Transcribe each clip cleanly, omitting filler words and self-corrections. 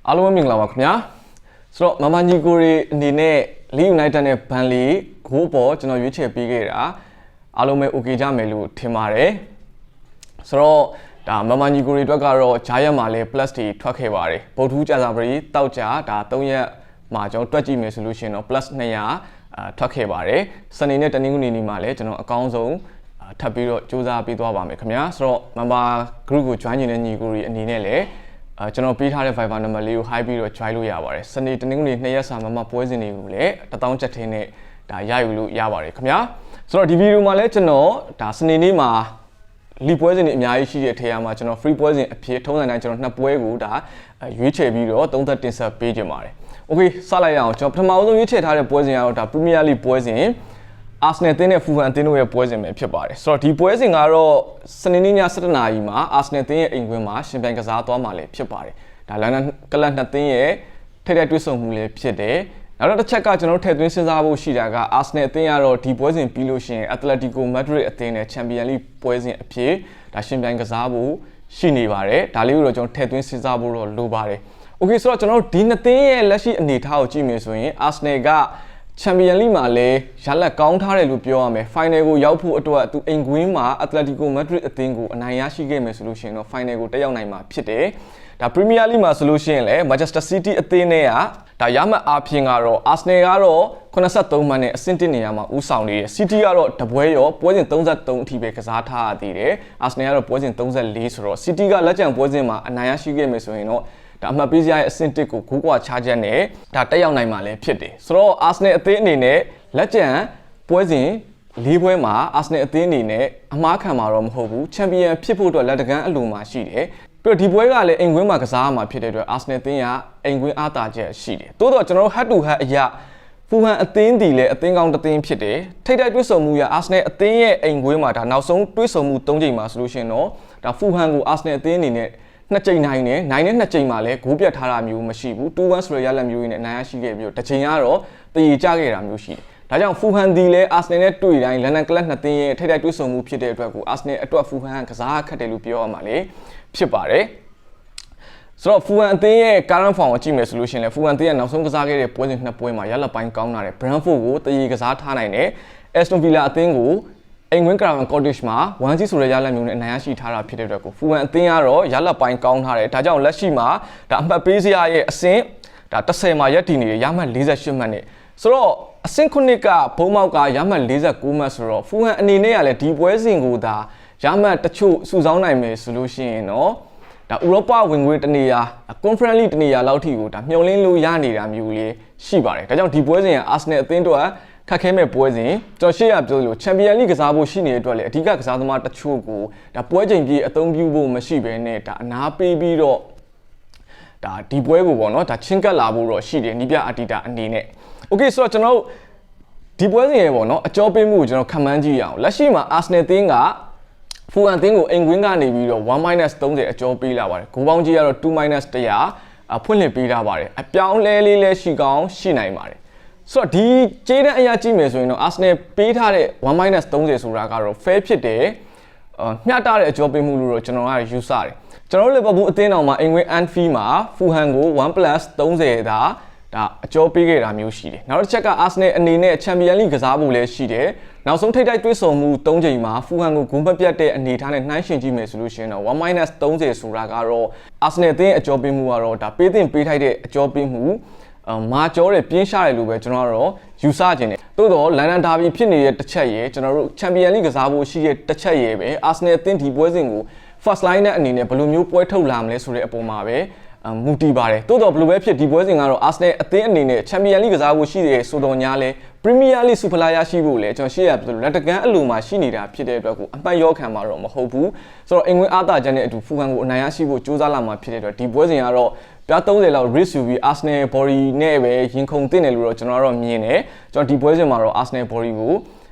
အားလုံးမင်္ဂလာပါခင်ဗျာဆိုတော့မမညီကိုရီအနေနဲ့ Leeds United နဲ့ Burnley ဂိုးပေါ်ကျွန်တော်ရွေးချယ်ပေးခဲ့တာအားလုံးပဲ okay ကြမယ်လို့ထင်ပါတယ်ဆိုတော့ဒါမမညီကိုရီအတွက်ကတော့ဂျာယက်မှာလည်း plus တွေထွက်ခဲ့ပါတယ်ဗုဒ္ဓကြာစာပရိတောက်ကြဒါ3ရက်မှာကျွန်တော်တွက်ကြည့်မယ်ဆိုလို့ရှိရင်တော့ plus 200ထွက်ခဲ့ပါတယ်စနေနဲ့တနင်္ဂနွေနေ့မှာလည်းကျွန်တော်အကောင်းဆုံးထပ်ပြီးတော့စူးစမ်းပေးသွားပါမယ်ခင်ဗျာဆိုတော့ member group ကို join နေတဲ့ညီကိုရီအနေနဲ့လည်းကျွန်တော်ပေးထားတဲ့ Viber number လေးကို high ပြီးတော့ join လို့ရပါတယ်စနေတနင်္ဂနွေ2ရက်စာမှာပွဲစဉ်တွေကိုလည်း1000ကျပ်ထင်းနဲ့ဒါရယူလို့ရပါတယ်ခင်ဗျာဆိုတော့ဒီဗီဒီယိုမှာလည်းကျွန်တော်ဒါစနေနေ့မှာလီပွဲစဉ်တွေအများကြီးရှိတဲ့ထဲမှာကျွန်တော် free ပွဲစဉ်အဖြစ်ထုံးစံတိုင်းကျွန်တော်2ပွဲကိုဒါရွေးချယ်ပြီးတော့သုံးသက်တင်ဆက်ပေးကြပါတယ် okay စလိုက်ရအောင်ကျွန်တော်ပထမဆုံးရွေးချယ်ထားတဲ့ပွဲစဉ်ကတော့ဒါ Premier League ပွဲစဉ်Arsenal အသင်းနဲ့ Fulham အသင်းတို့ရဲ့ပွဲစဉ်ပဲဖြစ်ပါတယ်ဆိုတော့ဒီပွဲစဉ်ကတော့စနေနေ့ည7:00 နာရီမှာ Arsenal အသင်းရဲ့အိမ်ကွင်းမှာရှင်ပြိုင်ကစားသွားမှာလည်းဖြစ်ပါတယ်ဒါလန်ဒန်ကလပ်နှစ်သင်းရဲ့ထိပ်တိုက်တွေ့ဆုံမှုလည်းဖြစ်တယ်နောက်တစ်ချက်ကကျွန်တော်တို့ထည့်သွင်းစဉ်းစားဖို့ရှိတာက Arsenal အသင်းကတော့ဒီပွဲစဉ်ပြီးလို့ရှိရင် Atletico Madrid အသင်းနဲ့ Champions League ပွဲစဉ်အဖြစ်ဒါရှင်ပြိုင်ကစားဖို့ရှိနေပါတယ်ဒါလေးကိုတော့ကျွန်တော်ထည့်သွင်းစဉ်းစားဖို့တော့လိုပါတယ် okay ဆိုတော့ကျွန်တော်တို့ဒီနှစ်သင်းရဲ့လက်ရှိအနေအထားကိုကြည့်မယ်ဆိုရင် Arsenal ကChampions League မှာလည်းရလက်ကောင်းထားတယ်လို့ပြောရမယ် Final ကိုရောက်ဖို့အတွက်သူအိမ်ကွင်းမှာ Atletico Madrid အသင်းကိုအနိုင်ရရှိခဲ့မယ်ဆိုလို့ရှိရင်တော့ Final ကိုတက်ရောက်နိုင်မှာဖြစ်တယ်ဒါ Premier League မှာဆိုလို့ရှိရင်လည်း Manchester City အသင်းနဲ့ကဒါရမှတ်အားဖြင့်ကတော့ Arsenal ကတော့83မှတ်နဲ့အဆင့်1နေရာမှာဦးဆောင်နေတယ် City ကတော့တပွဲရောပွဲစဉ်33အထိပဲကစားထားရသေးတယ် Arsenal ကတော့ပွဲစဉ်34ဆိုတော့ City ကလက်ကျန်ပွဲစဉ်မှာအနိုင်ရရှိခဲ့မယ်ဆိုရင်တော့ဒါအမှတ်ပေးစရာရဲ့အဆင့်1ကိုကိုကွာချချက်နဲ့ဒါတက်ရောက်နိုင်မှာလည်းဖြစ်တယ်ဆိုတော့ Arsenal အသင်းအနေနဲ့လက်ကျန်ပွဲစဉ်၄ပွဲမှာ Arsenal အသင်းအနေနဲ့အမှားခံမှာတော့မဟုတ်ဘူးချန်ပီယံဖြစ်ဖို့အတွက်လက်တကမ်းအလိုမှာရှိတယ်ပြီးတော့ဒီပွဲကလည်းအိမ်ကွင်းမှာကစားရမှာဖြစ်တဲ့အတွက် Arsenal အသင်းကအိမ်ကွင်းအားသာချက်ရှိတယ်တိုးတော့ကျွန်တော်တို့ head to head အရာFulham အသင်းဒီလည်းအသင်းကောင်းတစ်သင်းဖြစ်တယ်ထိပ်တိုက်တွေ့ဆုံမှုရ Arsenal အသင်းရဲ့အိမ်ကွင်းမှာဒါနောက်ဆုံးတွေ့ဆုံမှု3ချိန်မှာဆိုလို့ရှိရင်တော့ဒါ Fulham ကို Arsenal အသင်းအနေနဲ့နှစ်ကြိမ်နိုင်နဲ့နိုင်နဲ့နှစ်ကြိမ်မှာလည်းဂိုးပြတ်ထားတာမျိုးမရှိဘူး2-1ဆိုရရလက်မျိုးရင်းနဲ့နိုင်ရရှိခဲ့ပြီးတော့တစ်ချိန်ကတော့တည်ကြခဲ့တာမျိုးရှိတယ်ဒါကြောင့် Fulham ဒီလည်း Arsenal နဲ့တွေ့တိုင်း London Club နှစ်သင်းရဲ့ထိပ်တိုက်တွေ့ဆုံမှုဖြစ်တဲ့အတွက်ကို Arsenal အတွက် Fulham ကစားခတ်တယ်လို့ပြောရမှာလေဖြစ်ပါတယ်ဆိုတော့ Fulham အသင်းရဲ့ current form ကိုကြည့်မယ်ဆိုလို့ရှိရင်လည်း Fulham အသင်းကနောက်ဆုံးကစားခဲ့တဲ့ပွဲစဉ်2ပွဲမှာရလက်ပိုင်းကောင်းလာတယ် Brentford ကိုတည်ကစားထားနိုင်တယ် Aston Villa အသင်းကိုအိမ်ကွင်း Craven Cottage မှာ1-0ဆိုတဲ့ရလက်မျိုးနဲ့အနိုင်ရရှိထားတာဖြစ်တဲ့အတွက်ကို Fulham အသင်းကတော့ရလက်ပိုင်းကောင်းထားတယ်ဒါကြောင့်လက်ရှိမှာဒါအမှတ်ပေးစရာရဲ့အဆင့်ဒါ10မှာရပ်တည်နေရရမှတ်48မှတ်နဲ့ဆိုတော့အဆင့်9ကဘုံမောက်ကရမှတ်49မှတ်ဆိုတော့ Fulham အနေနဲ့ကလည်းဒီပွဲစဉ်ကိုဒါရမှတ်တချို့စုဆောင်းနိုင်မယ်ဆိုလို့ရှိရင်တော့ဒါဥရောပဝင်ငွေတနေရာ Conference League တနေရာလောက်ထိကိုဒါမျှော်လင့်လို့ရနေတာမျိုးလေးရှိပါတယ်ဒါကြောင့်ဒီပွဲစဉ်က Arsenal အသင်းတို့ခက်ခဲမဲ့ပွဲစဉ်ကျွန်တော်ရှေ့ရပြောလို့ Champions League ကစားဖို့ရှိနေတဲ့အတွက်လည်းအဓိကကစားသမားတချို့ကိုဒါပွဲချိန်ပြည့်အသုံးပြုဖို့မရှိဘဲနဲ့ဒါအနာပေးပြီးတော့ဒါဒီပွဲကိုပေါ့နော်ဒါချင်းကပ်လာဖို့တော့ရှိတယ်နီးပြအတီတာအနေနဲ့ Okay ဆိုတော့ကျွန်တော်ဒီပွဲစဉ်ရေပေါ့နော်အကြောပေးမှုကိုကျွန်တော်ခံမှန်းကြည့်ရအောင်လက်ရှိမှာ Arsenal အသင်းက Fulham အသင်းကိုအိမ်ကွင်းကနေပြီးတော့ 1-30 အကြောပေးလာပါတယ်ဂိုးပေါင်းကြီးကတော့ 2-100 ဖွင့်လှစ်ပေးထားပါတယ်အပြောင်းလဲလေးလည်းရှိကောင်းရှိနိုင်ပါတယ်ဆိုတော့ဒီကျေးတန်းအရာကြည့်မယ်ဆိုရင်တော့ Arsenal ပေးထားတဲ့ 1-30 ဆိုတာကတော့ fair ဖြစ်တယ်မျှတတဲ့အကြောပေးမှုလို့တော့ကျွန်တော်ကယူဆတယ်ကျွန်တော်တို့ Liverpool အသင်းတော်မှာအိမ်ကွင်း Anfield မှာ Fulham ကို 1+30 ဒါအကြောပေးခဲ့တာမျိုးရှိတယ်နောက်တစ်ချက်က Arsenal အနေနဲ့ Champions League ကစားဖို့လည်းရှိတယ်နောက်ဆုံးထိပ်တိုက်တွေ့ဆုံမှု3ချိန်မှာ Fulham ကိုဂိုးမပြတ်တဲ့အနေအထားနဲ့နှိုင်းယှဉ်ကြည့်မယ်ဆိုလို့ရှိရင်တော့ 1-30 ဆိုတာကတော့ Arsenal အသင်းအကြောပေးမှုကတော့ဒါပေးတင်ပေးထိုက်တဲ့အကြောပေးမှုမာကျော်တယ်ပြင်းရှားတယ်လို့ပဲကျွန်တော်ကတော့ယူဆခြင်းတယ်တိုးတော့လန်ဒန်ဒါဘီဖြစ်နေတဲ့တစ်ချက်ရေကျွန်တော်တို့ Champions League ကစားဖို့ရှိတဲ့တစ်ချက်ရေပဲ Arsenal အသင်းဒီပွဲစဉ်ကို first line နဲ့အနေနဲ့ဘယ်လိုမျိုးပွဲထုတ်လာမလဲဆိုတဲ့အပေါ်မှာပဲမူတည်ပါတယ်တိုးတော့ဘယ်လိုပဲဖြစ်ဒီပွဲစဉ်ကတော့ Arsenal အသင်းအနေနဲ့ Champions League ကစားဖို့ရှိတဲ့ဆိုတော့ညာလဲ Premier League Super League ရရှိဖို့လဲကျွန်တော်ရှေ့ရပြောလို့လက်တကမ်းအလိုမှာရှိနေတာဖြစ်တဲ့အတွက်ကိုအမှတ်ရောခံမှာတော့မဟုတ်ဘူးဆိုတော့အင်္ဂွင်းအားသာချက်နဲ့အတူ Fulham ကိုအနိုင်ရရှိဖို့ကြိုးစားလာမှာဖြစ်တဲ့အတွက်ဒီပွဲစဉ်ကတော့ပြား30လောက် risk ယူပြီး Arsenal body နဲ့ပဲရင်ခုန်တင်တယ်လို့တော့ကျွန်တော်ကတော့မြင်တယ်ကျွန်တော်ဒီပွဲစဉ်မှာတော့ Arsenal body ကိ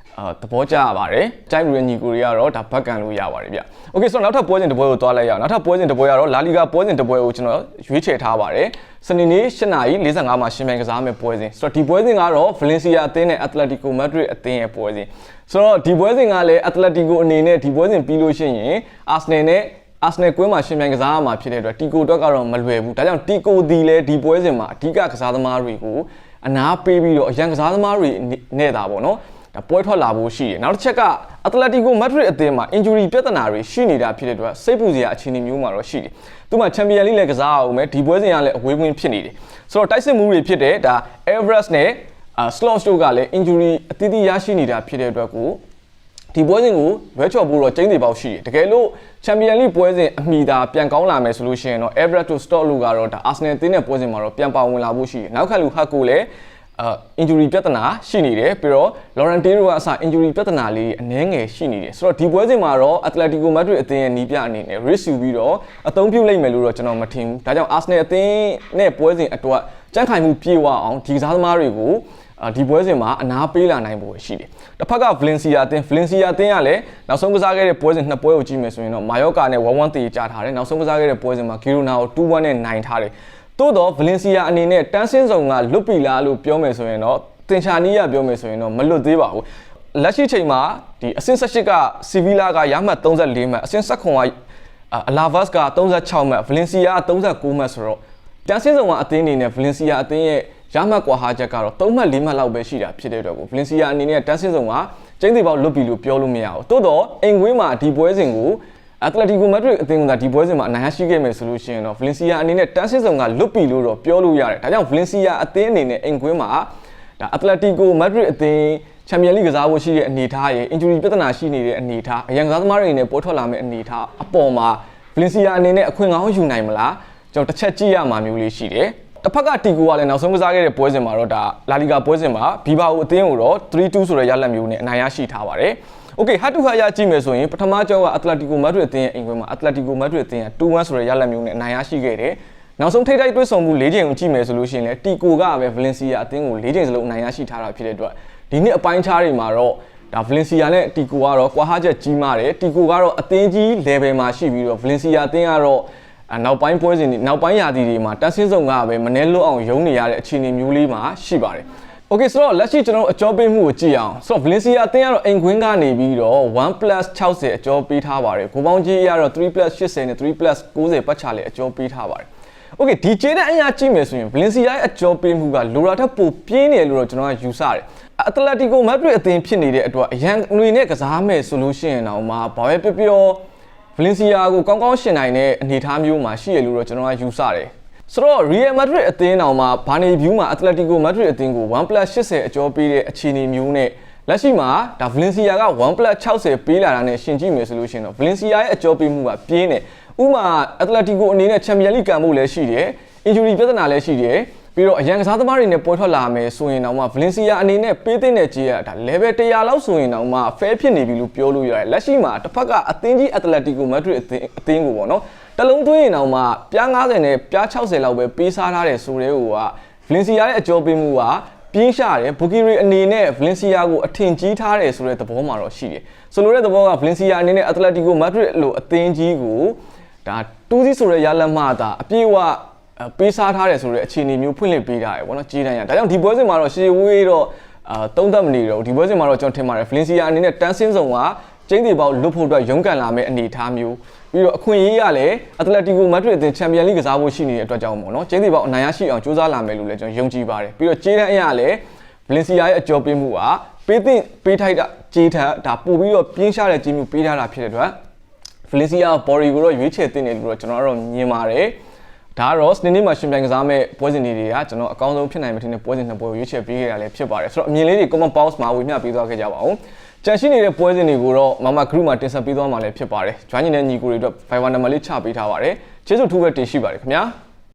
ုသဘောကျရပါတယ်ကြိုက်ရညီကိုတွေကတော့ဒါဘက်ကန်လို့ရပါတယ်ဗျ Okay ဆိုတော့နောက်ထပ်ပွဲစဉ်တစ်ပွဲကိုတွားလိုက်ရအောင်နောက်ထပ်ပွဲစဉ်တစ်ပွဲကတော့ La Liga ပွဲစဉ်တစ်ပွဲကိုကျွန်တော်ရွေးချယ်ထားပါတယ်စနေနေ့ 8:45 မှာရှင်ပြိုင်ကစားမယ့်ပွဲစဉ်ဆိုတော့ဒီပွဲစဉ်ကတော့ Valencia အသင်းနဲ့ Atletico Madrid အသင်းရဲ့ပွဲစဉ်ဆိုတော့ဒီပွဲစဉ်ကလည်း Atletico အနေနဲ့ဒီပွဲစဉ်ပြီးလို့ရှိရင် Arsenal နဲ့ အာဆနယ်ကွင်းမှာရှင်ပြိုင်ကစားရမှာဖြစ်တဲ့အတွက်တီကိုအတွက်ကတော့မလွယ်ဘူးဒါကြောင့်တီကိုဒီလည်းဒီပွဲစဉ်မှာအဓိကကစားသမားတွေကိုအနာပေးပြီးတော့အရန်ကစားသမားတွေနဲ့တာပေါ့နော်ဒါပွဲထွက်လာဖို့ရှိတယ်နောက်တစ်ချက်ကအက်တလက်တီကိုမက်ဒရစ်အသင်းမှာ injury ပြဿနာတွေရှိနေတာဖြစ်တဲ့အတွက်စိတ်ပူစရာအခြေအနေမျိုးမှာတော့ရှိတယ်သူမှချန်ပီယံလိလည်းကစားအောင်မယ်ဒီပွဲစဉ်ကလည်းအဝေးဝင်ဖြစ်နေတယ်ဆိုတော့တိုက်စစ်မှုတွေဖြစ်တဲ့ဒါ Everest နဲ့Slosh တို့ကလည်း injury အသီးသီးရရှိနေတာဖြစ်တဲ့အတွက်ကိုဒီပွဲစဉ်ကိုရွေးချော်ဖို့တော့ကျင်းသေးပေါက်ရှိတယ်တကယ်လို့ချန်ပီယံလိပွဲစဉ်အမိသာပြန်ကောင်းလာမယ်ဆိုလို့ရှိရင်တော့ Everest တို့ Stoke တို့ကတော့ဒါ Arsenal အသင်းနဲ့ပွဲစဉ်မှာတော့ပြန်ပါဝင်လာဖို့ရှိတယ်နောက်ခါလူဟတ်ကိုလည်းinjury ပြဿနာရှိနေတယ်ပြီးတော့ Lorente တို့ကအစ injury ပြဿနာလေးအနည်းငယ်ရှိနေတယ်ဆိုတော့ဒီပွဲစဉ်မှာတော့ Atletico Madrid အသင်းရဲ့နီးပြအနေနဲ့ risk ယူပြီးတော့အသုံးပြုလိုက်မယ်လို့တော့ကျွန်တော်မထင်ဘူးဒါကြောင့် Arsenal အသင်းနဲ့ပွဲစဉ်အတွက်ကြန့်ခိုင်မှုပြေဝအောင်ဒီကစားသမားတွေကိုဒီပွဲစဉ်မှာအနာပေးလာနိုင်ဖို့ရှိတယ်တစ်ဖက်က Valencia အသင်းကလည်းနောက်ဆုံးကစားခဲ့တဲ့ပွဲစဉ်နှစ်ပွဲကိုကြည့်မယ်ဆိုရင်တော့ Mallorca နဲ့ 1-1 တေချထားတယ်နောက်ဆုံးကစားခဲ့တဲ့ပွဲစဉ်မှာ Girona ကို 2-1 နဲ့နိုင်ထားတယ်တိုးတော့ Valencia အနေနဲ့တန်းစင်းဆောင်ကလွတ်ပြီလားလို့ပြောမယ်ဆိုရင်တော့တင်ချာနီးရပြောမယ်ဆိုရင်တော့မလွတ်သေးပါဘူးလက်ရှိချိန်မှာဒီအဆင့်18က Sevilla ကရမှတ်34မှတ်အဆင့်19ကAlaves က36မှတ် Valencia က39မှတ်ဆိုတော့တန်းစင်းဆောင်ကအသင်းအနေနဲ့ Valencia အသင်းရဲ့ရမှတ်ကွာဟာချက်ကတော့3မှတ်4မှတ်လောက်ပဲရှိတာဖြစ်တဲ့အတွက်ကို Valencia အနေနဲ့တန်းစင်းဆောင်ကကျင်းသေးပေါက်လွတ်ပြီလို့ပြောလို့မရဘူးတိုးတော့အင်ကွင်းမှာဒီပွဲစဉ်ကိုAtletico Madrid အသင်းကဒီပွဲစဉ်မှာအနိုင်ရရှိခဲ့မယ်ဆိုလို့ရှိရင်တော့ Valencia အနေနဲ့တန်းစစ်ဆောင်ကလွတ်ပြီလို့တော့ပြောလို့ရတယ်။ဒါကြောင့် Valencia အသင်းအနေနဲ့အိမ်ကွင်းမှာဒါ Atletico Madrid အသင်းချန်ပီယံလိကစားဖို့ရှိတဲ့အနေအထားရဲ့ injury ပြဿနာရှိနေတဲ့အနေအထားအရန်ကစားသမားတွေနဲ့ပေါ်ထွက်လာမယ့်အနေအထားအပေါ်မှာ Valencia အနေနဲ့အခွင့်ကောင်းယူနိုင်မလားကျွန်တော်တစ်ချက်ကြည့်ရမှာမျိုးလေးရှိတယ်။တစ်ဖက်ကတီကိုကလည်းနောက်ဆုံးကစားခဲ့တဲ့ပွဲစဉ်မှာတော့ဒါလာလီဂါပွဲစဉ်မှာဘီဘာအိုအသင်းကိုတော့ 3-2 ဆိုတဲ့ရလဒ်မျိုးနဲ့အနိုင်ရရှိထားပါတယ်။ Okay ဟတ်တူဟာရကြည့်မယ်ဆိုရင်ပထမကြောက်က Atletico Madrid အသင်းရဲ့အိမ်ကွင်းမှာ Atletico Madrid အသင်းက 2-1 ဆိုတဲ့ရလဒ်မျိုးနဲ့အနိုင်ရရှိခဲ့တယ်။နောက်ဆုံးထိပ်တိုက်တွေ့ဆုံမှု၄ချိန်ကိုကြည့်မယ်ဆိုလို့ရှိရင်လည်းတီကိုကပဲ Valencia အသင်းကို၄ချိန်စလုံးအနိုင်ရရှိထားတာဖြစ်တဲ့အတွက်ဒီနှစ်အပိုင်းခြားတွေမှာတော့ဒါ Valencia နဲ့တီကိုကတော့ကွာဟချက်ကြီးမားတယ်။တီကိုကတော့အသင်းကြီး level မှာရှိပြီးတော့ Valencia အသင်းကတော့နောက်ပိုင်းပွဲစဉ်တွေနောက်ပိုင်းရာသီတွေမှာတန်းစင်းဆောင်ကပဲမနှဲလွတ်အောင်ယုံနေရတဲ့အခြေအနေမျိုးလေးမှာရှိပါတယ်။ Okay ဆိုတော့လက်ရှိကျွန်တော်အကြောပေးမှုကိုကြည့်အောင်ဆိုတော့ Valencia အသင်းကတော့အိမ်ကွင်းကနေပြီးတော့ 1+60 အကြောပေးထားပါတယ်။ဂိုးပေါင်းကြီးကတော့ 3+80 နဲ့ 3+90 ပတ်ချလေအကြောပေးထားပါတယ်။ Okay ဒီကျေးတဲ့အရာကြည့်မယ်ဆိုရင် Valencia ရဲ့အကြောပေးမှုကလိုရာထက်ပိုပြင်းတယ်လို့တော့ကျွန်တော်ကယူဆတယ်။ Atletico Madrid အသင်းဖြစ်နေတဲ့အတွက်အရန်ငွေနဲ့ကစားမယ်ဆိုလို့ရှိရင်တော့ဘာပဲပြောValencia ကိုကောင်းကောင်းရှင်နိုင်တဲ့အနေအထားမျိုးမှာရှိရလို့တော့ကျွန်တော်ကယူဆတယ်။ဆိုတော့ Real Madrid အသင်းတော်မှာဘာနေဗျူးမှာ Atletico Madrid အသင်းကို 1+80 အကျော်ပေးတဲ့အခြေအနေမျိုးနဲ့လက်ရှိမှာဒါ Valencia က 1+60 ပေးလာတာနဲ့ရှင်ကြည့်မယ်ဆိုလို့ရှိရင်တော့ Valencia ရဲ့အကျော်ပေးမှုကပြင်းတယ်။ဥပမာ Atletico အနေနဲ့ Champions League ကန်ဖို့လည်းရှိတယ်။ injury ပြဿနာလည်းရှိတယ်။ပြီးတော့အရန်ကစားသမားတွေနဲ့ပွဲထွက်လာမယ်ဆိုရင်တော့ Valencia အနေနဲ့ပေးတဲ့နဲ့ကြီးရတာ level 100လောက်ဆိုရင်တော့ fair ဖြစ်နေပြီလို့ပြောလို့ရတယ်။လက်ရှိမှာတစ်ဖက်ကအသင်းကြီး Atletico Madrid အသင်းကိုပေါ့နော်တလုံးသွင်းရင်တော့ပြား90နဲ့ပြား60လောက်ပဲပေးစားထားတယ်ဆိုတဲ့ဟိုက Valencia ရဲ့အကျော်ပေးမှုကပြင်းရှာတယ် Bukiri အနေနဲ့ Valencia ကိုအထင်ကြီးထားတယ်ဆိုတဲ့သဘောမှာတော့ရှိတယ်ဆိုလိုတဲ့သဘောက Valencia အနေနဲ့ Atletico Madrid လို့အသင်းကြီးကိုဒါ2-0ဆိုတဲ့ရလဒ်မှသာအပြည့်အဝပေးစားထားတယ်ဆိုတဲ့အခြေအနေမျိုးဖွင့်လှစ်ပေးထားတယ်ပေါ့နော်ကြီးတန်းရဒါကြောင့်ဒီပွဲစဉ်မှာတော့ရှေ့ဝေးတော့သုံးသက်မနေတော့ဒီပွဲစဉ်မှာတော့ကျွန်တော်ထင်ပါတယ် Valencia အနေနဲ့တန်းစင်းဆောင်ကကျင်းတီပေါက်လွတ်ဖို့အတွက်ရုန်းကန်လာမယ့်အနေအထားမျိုးပြီးတော့အခွင့်အရေးရလည်း Atletico Madrid အသင်း Champions League ကစားဖို့ရှိနေတဲ့အတွက်ကြောင့်ပေါ့နော်ကျင်းတီပေါက်အနိုင်ရရှိအောင်ကြိုးစားလာမယ်လို့လည်းကျွန်တော်ယုံကြည်ပါတယ်ပြီးတော့ကြီးတန်းအရာလည်း Valencia ရဲ့အကျော်ပေးမှုကပေးထိုက်တာကြီးထက်ဒါပို့ပြီးတော့ပြင်းရှားတဲ့ကြီးမှုပေးထားတာဖြစ်တဲ့အတွက် Valencia body ကိုတော့ရွေးချယ်တင်တယ်လို့တော့ကျွန်တော်ကတော့မြင်ပါတယ်ဒါကတော့စနေနေ့မှာရှင်ပြိုင်ကစားမဲ့ပွဲစဉ်တွေကကျွန်တော်အကောင်းဆုံးဖြစ်နိုင်မှထင်တဲ့ပွဲစဉ်နှစ်ပွဲကိုရွေးချယ်ပေးခဲ့တာလည်းဖြစ်ပါတယ်ဆိုတော့အမြင်လေးတွေ comment box မှာဝေမျှပေးသွားခဲ့ကြပါဦးကြံရှိနေတဲ့ပွဲစဉ်တွေကိုတော့Mama Group မှာတင်ဆက်ပေးသွားမှာလည်းဖြစ်ပါတယ် join နေတဲ့ညီကိုတွေအတွက် Viber number လေးချပေးထားပါတယ်ကျေးဇူးထူးပဲတင်ရှိပါတယ်ခင်ဗျာ